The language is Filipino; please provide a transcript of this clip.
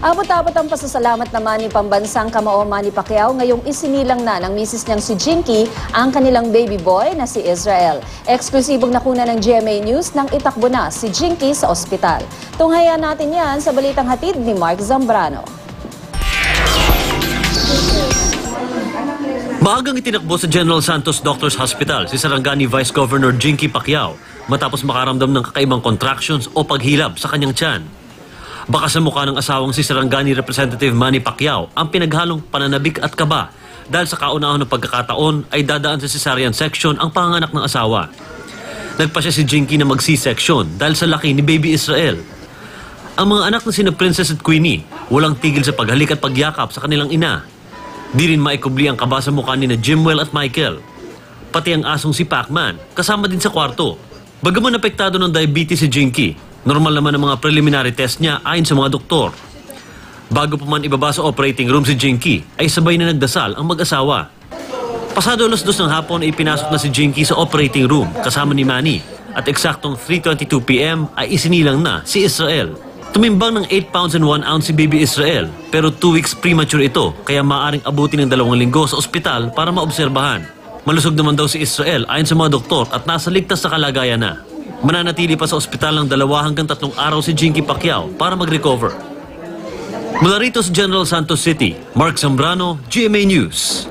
Abot-abot ang pasasalamat naman ni pambansang kamao Manny Pacquiao ngayong isinilang na ng misis niyang si Jinky ang kanilang baby boy na si Israel. Eksklusibong nakuna ng GMA News nang itakbo na si Jinky sa ospital. Tunghayan natin yan sa balitang hatid ni Mark Zambrano. Maagang itinakbo sa General Santos Doctors Hospital si Sarangani Vice Governor Jinky Pacquiao matapos makaramdam ng kakaibang contractions o paghilab sa kanyang tiyan. Baka sa mukha ng asawang si Sarangani Representative Manny Pacquiao ang pinaghalong pananabik at kaba dahil sa kauna-unang pagkakataon ay dadaan sa cesarean section ang panganganak ng asawa. Nagpa siya si Jinky na mag-C-section dahil sa laki ni Baby Israel. Ang mga anak na sina Princess at Queenie walang tigil sa paghalik at pagyakap sa kanilang ina. Di rin maikubli ang kaba sa mukha ni na Jimwell at Michael. Pati ang asong si Pacman kasama din sa kwarto. Bagaman apektado ng diabetes si Jinky, normal naman ang mga preliminary test niya ayon sa mga doktor. Bago pa man ibaba sa operating room si Jinky, ay sabay na nagdasal ang mag-asawa. Pasado alas 2 ng hapon ay pinasok na si Jinky sa operating room kasama ni Manny at eksaktong 3:22 p.m. ay isinilang na si Israel. Tumimbang ng 8 pounds and 1 ounce si Baby Israel pero 2 weeks premature ito kaya maaaring abutin ng 2 linggo sa ospital para maobserbahan. Malusog naman daw si Israel ayon sa mga doktor at nasa ligtas na kalagayan na. Mananatili pa sa ospital ng 2 hanggang 3 araw si Jinky Pacquiao para mag-recover. Mula rito sa General Santos City, Mark Zambrano, GMA News.